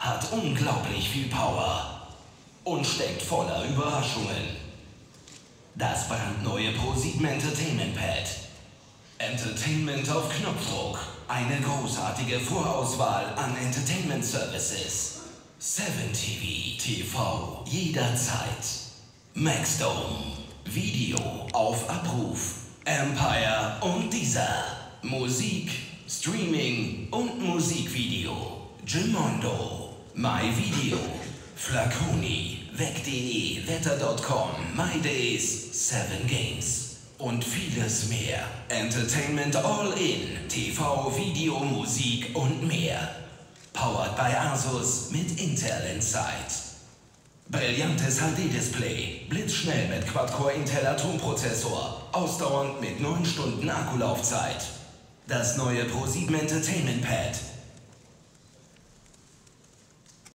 hat unglaublich viel Power und steckt voller Überraschungen. Das brandneue ProSieben Entertainment Pad. Entertainment auf Knopfdruck. Eine großartige Vorauswahl an Entertainment Services. 7TV TV jederzeit. Maxdome Video auf Abruf. Empire und Deezer. Musik, Streaming und Musikvideo. Gimondo, MyVideo, Flaconi, Weg.de, Wetter.com, MyDays, 7 Games und vieles mehr. Entertainment all in, TV, Video, Musik und mehr. Powered by Asus mit Intel Inside. Brillantes HD-Display, blitzschnell mit Quad-Core Intel Atomprozessor, ausdauernd mit 9 Stunden Akkulaufzeit. Das neue ProSieben Entertainment Pad.